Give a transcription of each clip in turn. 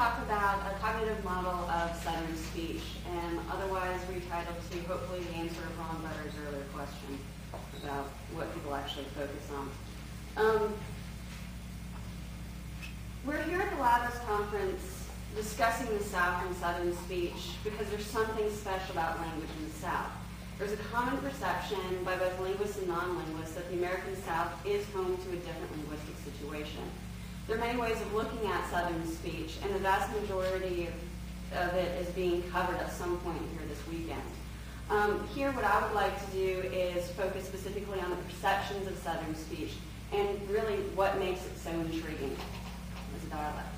talk about a cognitive model of Southern speech, and otherwise retitled to hopefully the answer of Ron Butter's earlier question about what people actually focus on. We're here at the LAVIS conference discussing the South and Southern speech because there's something special about language in the South. There's a common perception by both linguists and non-linguists that the American South is home to a different linguistic situation. There are many ways of looking at Southern speech, and the vast majority of it is being covered at some point here this weekend. Here, what I would like to do is focus specifically on the perceptions of Southern speech and really what makes it so intriguing as a dialect.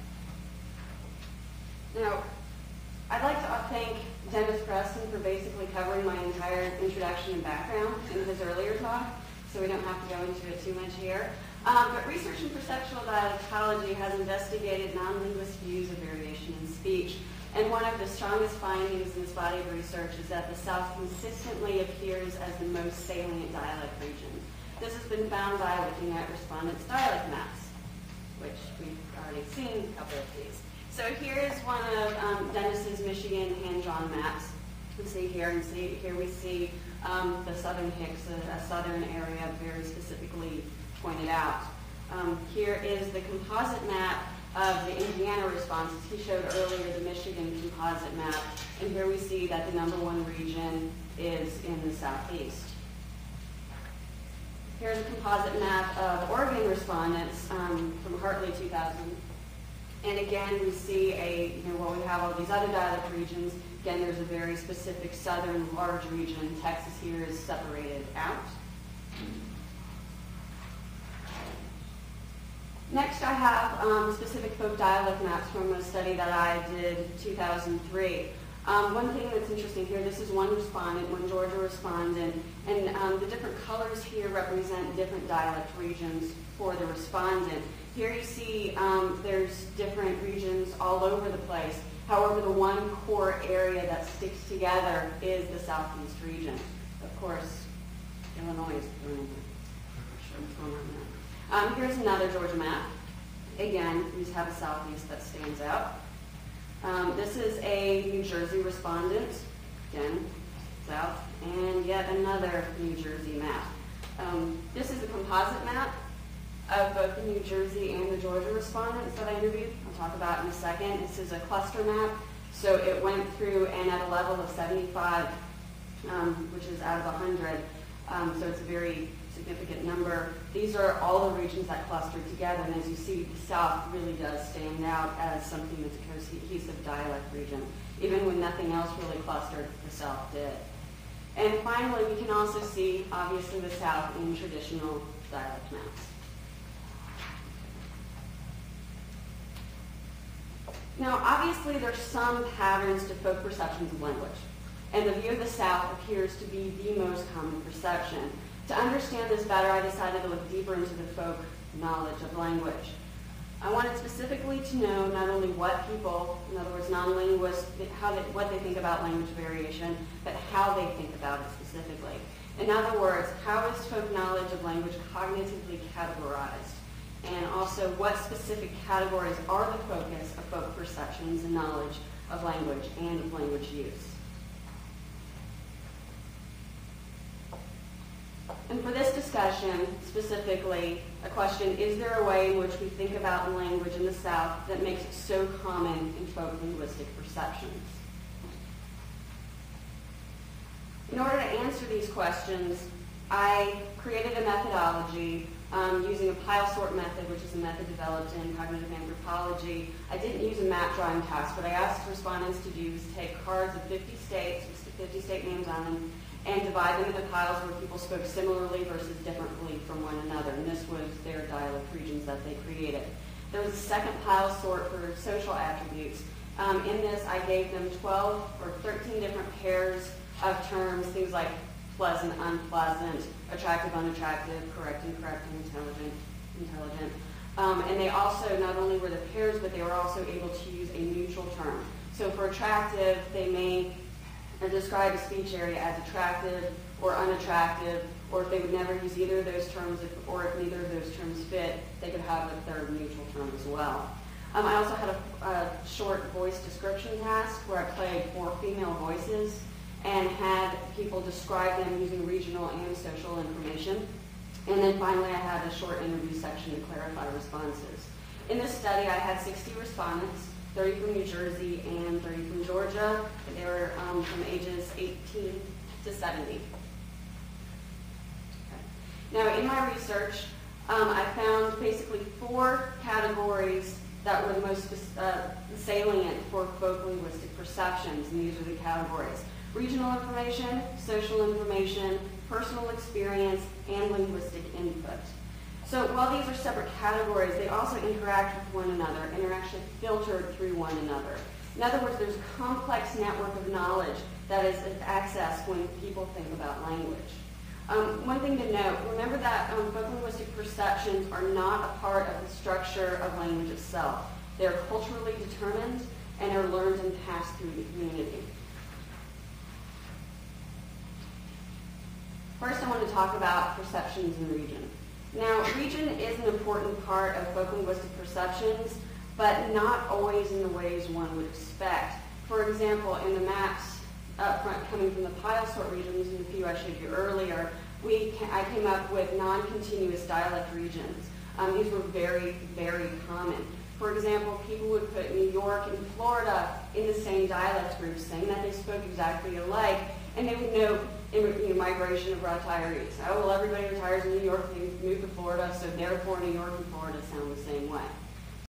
Now, I'd like to thank Dennis Preston for basically covering my entire introduction and background in his earlier talk, so we don't have to go into it too much here. But research in perceptual dialectology has investigated non-linguist views of variation in speech, and one of the strongest findings in this body of research is that the South consistently appears as the most salient dialect region. This has been found by looking at respondents' dialect maps, which we've already seen a couple of these. So here is one of Dennis's Michigan hand-drawn maps. You can see here, and here we see the Southern Hicks, a southern area very specifically pointed out. Here is the composite map of the Indiana responses. He showed earlier the Michigan composite map, and here we see that the #1 region is in the southeast. Here's a composite map of Oregon respondents from Hartley 2000. And again, we see while we have all these other dialect regions, again, there's a very specific southern large region. Texas here is separated out. Next, I have specific folk dialect maps from a study that I did in 2003. One thing that's interesting here, this is one respondent, one Georgia respondent, and the different colors here represent different dialect regions for the respondent. Here you see there's different regions all over the place. However, the one core area that sticks together is the southeast region. Of course, Illinois is thrown in there. I'm sure what's going on there. Here's another Georgia map. Again, we have a southeast that stands out. This is a New Jersey respondent. Again, south. And yet another New Jersey map. This is a composite map of both the New Jersey and the Georgia respondents that I interviewed. I'll talk about in a second. This is a cluster map. So it went through and at a level of 75, which is out of 100. So it's a very significant number. These are all the regions that clustered together, and as you see, the South really does stand out as something that's a cohesive dialect region. Even when nothing else really clustered, the South did. And finally, we can also see, obviously, the South in traditional dialect maps. Now, obviously, there's some patterns to folk perceptions of language, and the view of the South appears to be the most common perception. To understand this better, I decided to look deeper into the folk knowledge of language. I wanted specifically to know not only what people, in other words, non-linguists, what they think about language variation, but how they think about it specifically. In other words, how is folk knowledge of language cognitively categorized? And also, what specific categories are the focus of folk perceptions and knowledge of language and of language use? And for this discussion, specifically, a question, is there a way in which we think about language in the South that makes it so common in folk linguistic perceptions? In order to answer these questions, I created a methodology using a pile sort method, which is a method developed in cognitive anthropology. I didn't use a map drawing task. What I asked respondents to do is take cards of 50 states, with 50 state names on them, and divide them into piles where people spoke similarly versus differently from one another. And this was their dialect regions that they created. There was a second pile sort for social attributes. In this, I gave them 12 or 13 different pairs of terms, things like pleasant, unpleasant, attractive, unattractive, correct, incorrect, and intelligent. And they also, not only were the pairs, but they were also able to use a neutral term. So for attractive, they may describe a speech area as attractive or unattractive, or if they would never use either of those terms, or if neither of those terms fit, they could have a third neutral term as well. I also had a short voice description task where I played 4 female voices and had people describe them using regional and social information. And then finally I had a short interview section to clarify responses. In this study I had 60 respondents, 30 from New Jersey and 30 from Georgia. They were from ages 18 to 70. Okay. Now in my research, I found basically 4 categories that were the most salient for folk linguistic perceptions, and these are the categories: regional information, social information, personal experience, and linguistic input. So while these are separate categories, they also interact with one another and are actually filtered through one another. In other words, there's a complex network of knowledge that is accessed when people think about language. One thing to note, remember that folk linguistic perceptions are not a part of the structure of language itself. They are culturally determined and are learned and passed through the community. First, I want to talk about perceptions in region. Now, region is an important part of folk linguistic perceptions, but not always in the ways one would expect. For example, in the maps up front coming from the pile sort regions, and a few I showed you earlier, I came up with non-continuous dialect regions. These were very, very common. For example, people would put New York and Florida in the same dialect group, saying that they spoke exactly alike, and they would note migration of retirees. Oh, well, everybody retires in New York, they move to Florida, so therefore New York and Florida sound the same way.